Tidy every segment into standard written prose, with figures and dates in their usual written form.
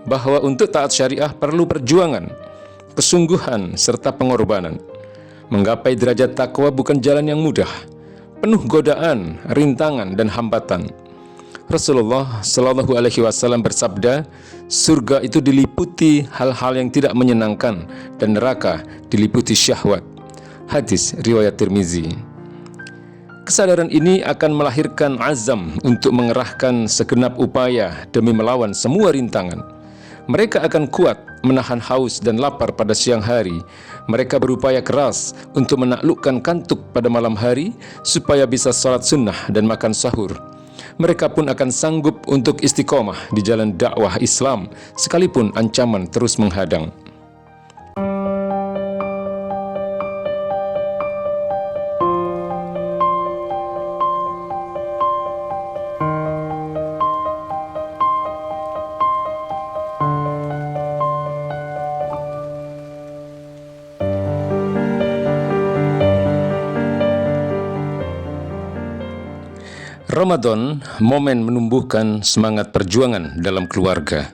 bahwa untuk taat syariah perlu perjuangan, kesungguhan, serta pengorbanan. Menggapai derajat takwa bukan jalan yang mudah, penuh godaan, rintangan, dan hambatan. Rasulullah Shallallahu Alaihi Wasallam bersabda, surga itu diliputi hal-hal yang tidak menyenangkan dan neraka diliputi syahwat. Hadis riwayat Tirmizi. Kesadaran ini akan melahirkan azam untuk mengerahkan segenap upaya demi melawan semua rintangan. Mereka akan kuat menahan haus dan lapar pada siang hari. Mereka berupaya keras untuk menaklukkan kantuk pada malam hari supaya bisa salat sunnah dan makan sahur. Mereka pun akan sanggup untuk istiqomah di jalan dakwah Islam sekalipun ancaman terus menghadang. Ramadan, momen menumbuhkan semangat perjuangan dalam keluarga.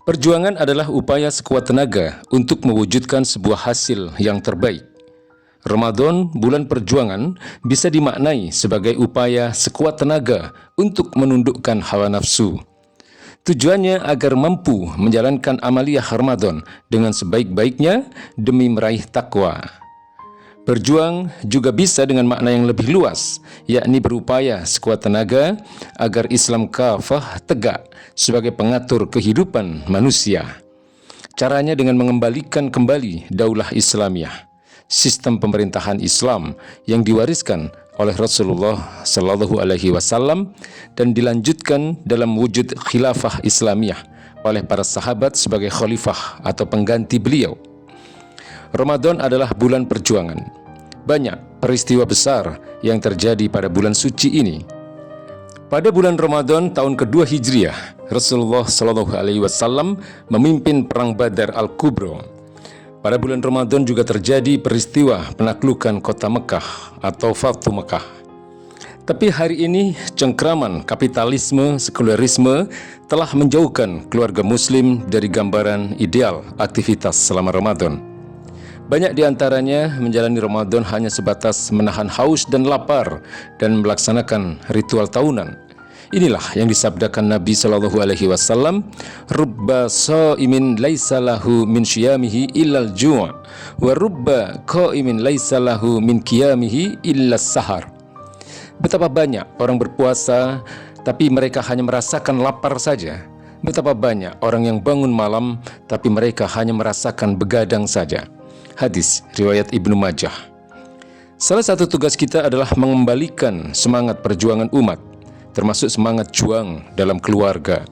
Perjuangan adalah upaya sekuat tenaga untuk mewujudkan sebuah hasil yang terbaik. Ramadan, bulan perjuangan, bisa dimaknai sebagai upaya sekuat tenaga untuk menundukkan hawa nafsu. Tujuannya agar mampu menjalankan amaliyah Ramadan dengan sebaik-baiknya demi meraih takwa. Berjuang juga bisa dengan makna yang lebih luas, yakni berupaya sekuat tenaga agar Islam kafah tegak sebagai pengatur kehidupan manusia. Caranya dengan mengembalikan kembali daulah Islamiyah, sistem pemerintahan Islam yang diwariskan oleh Rasulullah Sallallahu Alaihi Wasallam dan dilanjutkan dalam wujud khilafah Islamiyah oleh para sahabat sebagai khalifah atau pengganti beliau. Ramadan adalah bulan perjuangan. Banyak peristiwa besar yang terjadi pada bulan suci ini. Pada bulan Ramadan tahun kedua Hijriah, Rasulullah Shallallahu Alaihi Wasallam memimpin perang Badar Al-Kubra. Pada bulan Ramadan juga terjadi peristiwa penaklukan kota Mekah atau Fathu Mekah. Tapi hari ini cengkraman kapitalisme, sekulerisme telah menjauhkan keluarga muslim dari gambaran ideal aktivitas selama Ramadan. Banyak di antaranya menjalani Ramadan hanya sebatas menahan haus dan lapar dan melaksanakan ritual tahunan. Inilah yang disabdakan Nabi Shallallahu Alaihi Wasallam, "Rubba shaimin laisa lahu min syiyamihi illal ju' wa rubba qaimin laisa lahu min qiyamihi illas sahar." Betapa banyak orang berpuasa tapi mereka hanya merasakan lapar saja. Betapa banyak orang yang bangun malam tapi mereka hanya merasakan begadang saja. Hadis riwayat Ibnu Majah. Salah satu tugas kita adalah mengembalikan semangat perjuangan umat, termasuk semangat juang dalam keluarga.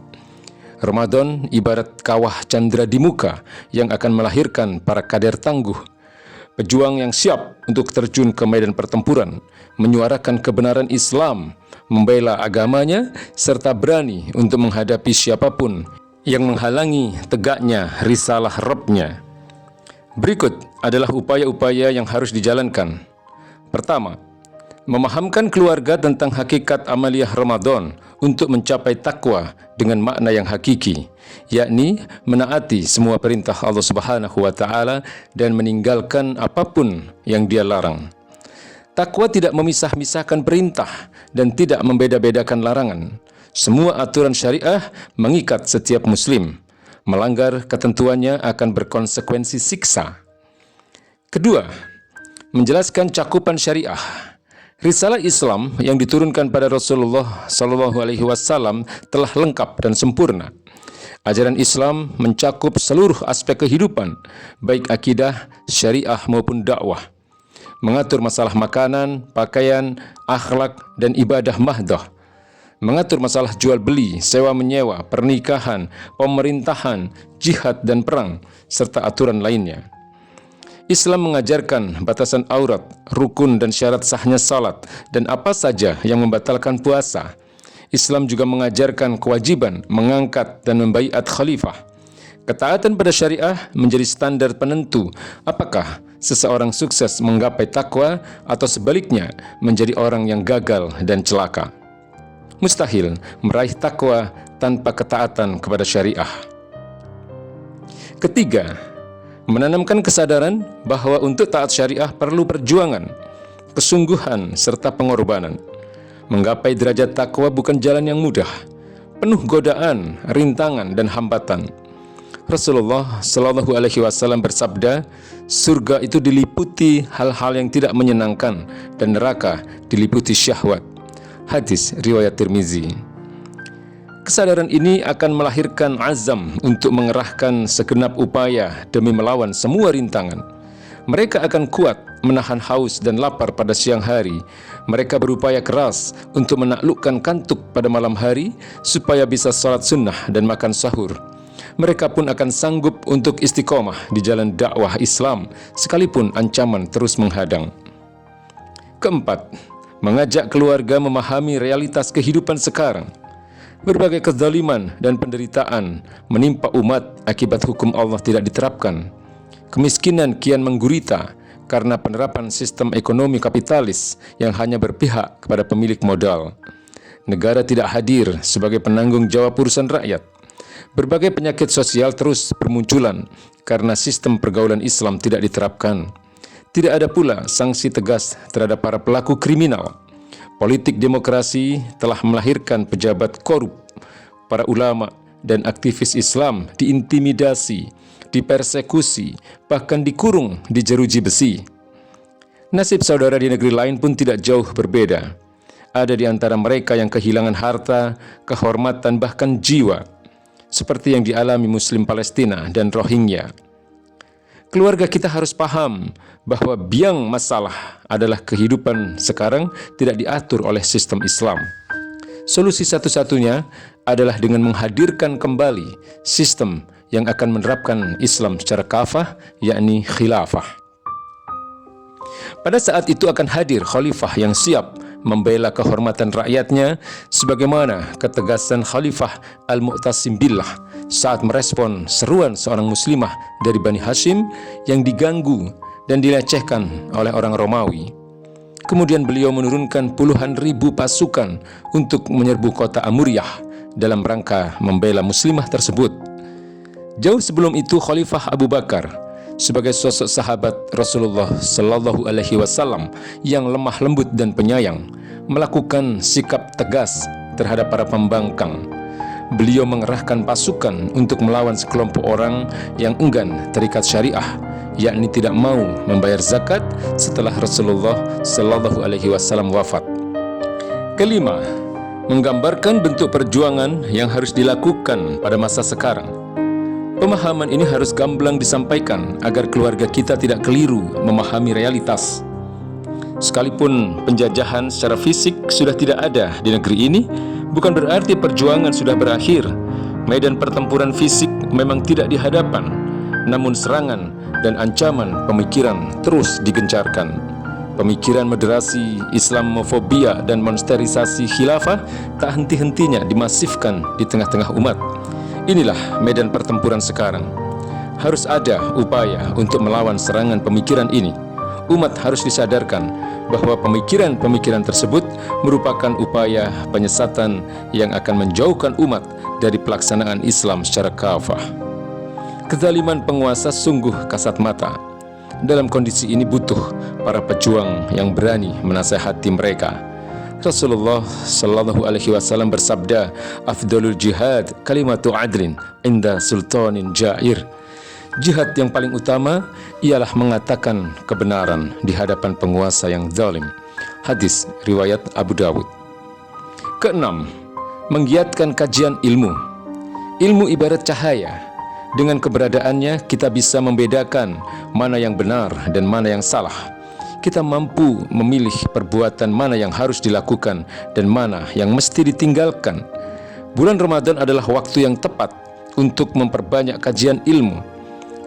Ramadan ibarat kawah candra di muka yang akan melahirkan para kader tangguh, pejuang yang siap untuk terjun ke medan pertempuran, menyuarakan kebenaran Islam, membela agamanya, serta berani untuk menghadapi siapapun yang menghalangi tegaknya risalah Rabb-Nya. Berikut adalah upaya-upaya yang harus dijalankan. Pertama, memahamkan keluarga tentang hakikat amaliyah Ramadan untuk mencapai takwa dengan makna yang hakiki, yakni menaati semua perintah Allah Subhanahu wa Ta'ala dan meninggalkan apapun yang Dia larang. Takwa tidak memisah-misahkan perintah dan tidak membeda-bedakan larangan. Semua aturan syariah mengikat setiap muslim. Melanggar ketentuannya akan berkonsekuensi siksa. Kedua, menjelaskan cakupan syariah. Risalah Islam yang diturunkan pada Rasulullah Shallallahu Alaihi Wasallam telah lengkap dan sempurna. Ajaran Islam mencakup seluruh aspek kehidupan, baik akidah, syariah maupun dakwah. Mengatur masalah makanan, pakaian, akhlak, dan ibadah mahdoh. Mengatur masalah jual beli, sewa menyewa, pernikahan, pemerintahan, jihad dan perang, serta aturan lainnya. Islam mengajarkan batasan aurat, rukun dan syarat sahnya salat, dan apa saja yang membatalkan puasa. Islam juga mengajarkan kewajiban mengangkat dan membaiat khalifah. Ketaatan pada syariah menjadi standar penentu apakah seseorang sukses menggapai takwa atau sebaliknya menjadi orang yang gagal dan celaka. Mustahil meraih takwa tanpa ketaatan kepada syariah. Ketiga, menanamkan kesadaran bahwa untuk taat syariah perlu perjuangan, kesungguhan, serta pengorbanan. Menggapai derajat takwa bukan jalan yang mudah, penuh godaan, rintangan, dan hambatan. Rasulullah Shallallahu Alaihi Wasallam bersabda, surga itu diliputi hal-hal yang tidak menyenangkan dan neraka diliputi syahwat. Hadis riwayat Tirmizi. Kesadaran ini akan melahirkan azam untuk mengerahkan segenap upaya demi melawan semua rintangan. Mereka akan kuat menahan haus dan lapar pada siang hari. Mereka berupaya keras untuk menaklukkan kantuk pada malam hari supaya bisa salat sunnah dan makan sahur. Mereka pun akan sanggup untuk istiqomah di jalan dakwah Islam sekalipun ancaman terus menghadang. Keempat, mengajak keluarga memahami realitas kehidupan sekarang. Berbagai kezaliman dan penderitaan menimpa umat akibat hukum Allah tidak diterapkan. Kemiskinan kian menggurita karena penerapan sistem ekonomi kapitalis yang hanya berpihak kepada pemilik modal. Negara tidak hadir sebagai penanggung jawab urusan rakyat. Berbagai penyakit sosial terus bermunculan karena sistem pergaulan Islam tidak diterapkan. Tidak ada pula sanksi tegas terhadap para pelaku kriminal. Politik demokrasi telah melahirkan pejabat korup. Para ulama dan aktivis Islam diintimidasi, dipersekusi, bahkan dikurung di jeruji besi. Nasib saudara di negeri lain pun tidak jauh berbeda. Ada di antara mereka yang kehilangan harta, kehormatan, bahkan jiwa, seperti yang dialami Muslim Palestina dan Rohingya. Keluarga kita harus paham bahwa biang masalah adalah kehidupan sekarang tidak diatur oleh sistem Islam. Solusi satu-satunya adalah dengan menghadirkan kembali sistem yang akan menerapkan Islam secara kafah, yakni khilafah. Pada saat itu akan hadir khalifah yang siap membela kehormatan rakyatnya sebagaimana ketegasan Khalifah Al-Mu'tasim Billah saat merespon seruan seorang muslimah dari Bani Hashim yang diganggu dan dilecehkan oleh orang Romawi. Kemudian beliau menurunkan puluhan ribu pasukan untuk menyerbu kota Amuriyah dalam rangka membela muslimah tersebut. Jauh sebelum itu Khalifah Abu Bakar sebagai sosok sahabat Rasulullah Sallallahu Alaihi Wasallam yang lemah lembut dan penyayang melakukan sikap tegas terhadap para pembangkang. Beliau mengerahkan pasukan untuk melawan sekelompok orang yang enggan terikat syariah, yakni tidak mau membayar zakat setelah Rasulullah Sallallahu Alaihi Wasallam wafat. Kelima, menggambarkan bentuk perjuangan yang harus dilakukan pada masa sekarang. Pemahaman ini harus gamblang disampaikan agar keluarga kita tidak keliru memahami realitas. Sekalipun penjajahan secara fisik sudah tidak ada di negeri ini, bukan berarti perjuangan sudah berakhir. Medan pertempuran fisik memang tidak di hadapan, namun serangan dan ancaman pemikiran terus digencarkan. Pemikiran moderasi, Islamofobia, dan monsterisasi khilafah tak henti-hentinya dimasifkan di tengah-tengah umat. Inilah medan pertempuran sekarang. Harus ada upaya untuk melawan serangan pemikiran ini. Umat harus disadarkan bahwa pemikiran-pemikiran tersebut merupakan upaya penyesatan yang akan menjauhkan umat dari pelaksanaan Islam secara kafah. Kezaliman penguasa sungguh kasat mata. Dalam kondisi ini butuh para pejuang yang berani menasihati mereka. Rasulullah Sallallahu Alaihi Wasallam bersabda, "Afdalul jihad kalimatu adlin inda sultanin jair." Jihad yang paling utama ialah mengatakan kebenaran di hadapan penguasa yang zalim. Hadis riwayat Abu Dawud. Keenam, menggiatkan kajian ilmu. Ilmu ibarat cahaya. Dengan keberadaannya kita bisa membedakan mana yang benar dan mana yang salah. Kita mampu memilih perbuatan mana yang harus dilakukan dan mana yang mesti ditinggalkan. Bulan Ramadan adalah waktu yang tepat untuk memperbanyak kajian ilmu.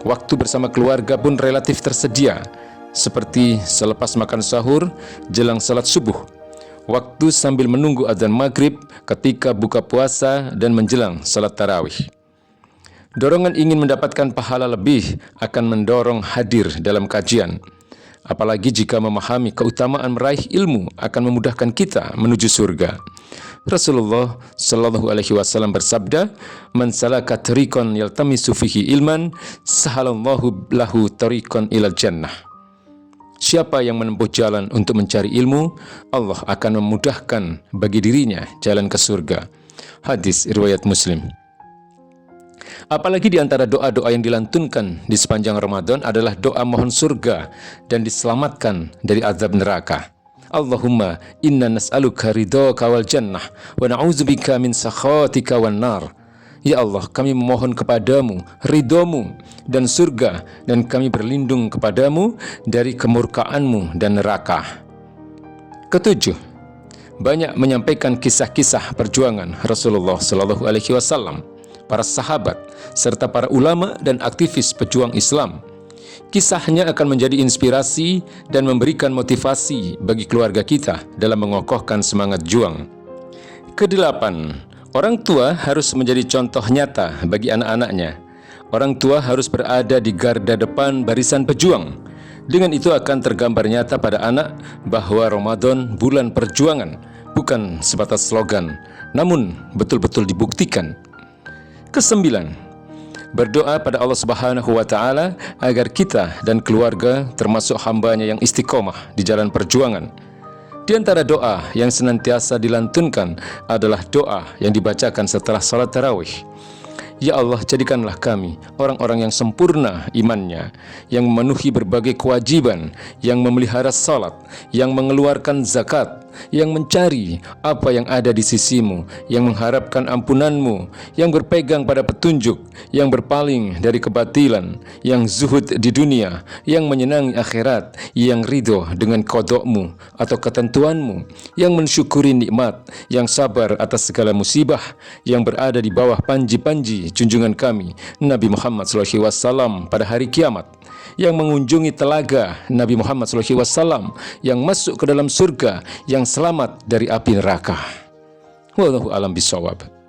Waktu bersama keluarga pun relatif tersedia, seperti selepas makan sahur, jelang salat subuh, waktu sambil menunggu adzan maghrib, ketika buka puasa, dan menjelang salat tarawih. Dorongan ingin mendapatkan pahala lebih akan mendorong hadir dalam kajian. apalagi jika memahami keutamaan meraih ilmu akan memudahkan kita menuju surga. Rasulullah Shallallahu Alaihi Wasallam bersabda, "Man salaka tariqan yaltamisu fihi ilman, sahalallahu lahu tariqan ilal jannah." Siapa yang menempuh jalan untuk mencari ilmu, Allah akan memudahkan bagi dirinya jalan ke surga. Hadis riwayat Muslim. Apalagi di antara doa-doa yang dilantunkan di sepanjang Ramadan adalah doa mohon surga dan diselamatkan dari azab neraka. Allahumma inna nas'aluka ridhaka wal jannah wa na'udzubika min sakhatika wan nar. Ya Allah, kami memohon kepadamu ridhomu dan surga, dan kami berlindung kepadamu dari kemurkaanmu dan neraka. Ketujuh, banyak menyampaikan kisah-kisah perjuangan Rasulullah Shallallahu Alaihi Wasallam, para sahabat, serta para ulama dan aktivis pejuang Islam. Kisahnya akan menjadi inspirasi dan memberikan motivasi bagi keluarga kita dalam mengokohkan semangat juang. Kedelapan, orang tua harus menjadi contoh nyata bagi anak-anaknya. Orang tua harus berada di garda depan barisan pejuang. Dengan itu akan tergambar nyata pada anak bahwa Ramadan bulan perjuangan, bukan sebatas slogan, namun betul-betul dibuktikan. Kesembilan, berdoa pada Allah Subhanahu wa Ta'ala agar kita dan keluarga termasuk hambanya yang istiqomah di jalan perjuangan. Di antara doa yang senantiasa dilantunkan adalah doa yang dibacakan setelah salat tarawih. Ya Allah, jadikanlah kami orang-orang yang sempurna imannya, yang memenuhi berbagai kewajiban, yang memelihara salat, yang mengeluarkan zakat, yang mencari apa yang ada di sisimu, yang mengharapkan ampunanmu, yang berpegang pada petunjuk, yang berpaling dari kebatilan, yang zuhud di dunia, yang menyenangi akhirat, yang ridho dengan qadokmu atau ketentuanmu, yang mensyukuri nikmat, yang sabar atas segala musibah, yang berada di bawah panji-panji junjungan kami Nabi Muhammad SAW pada hari kiamat, yang mengunjungi telaga Nabi Muhammad SAW, yang masuk ke dalam surga, yang selamat dari api neraka. Wallahu a'lam bishawab.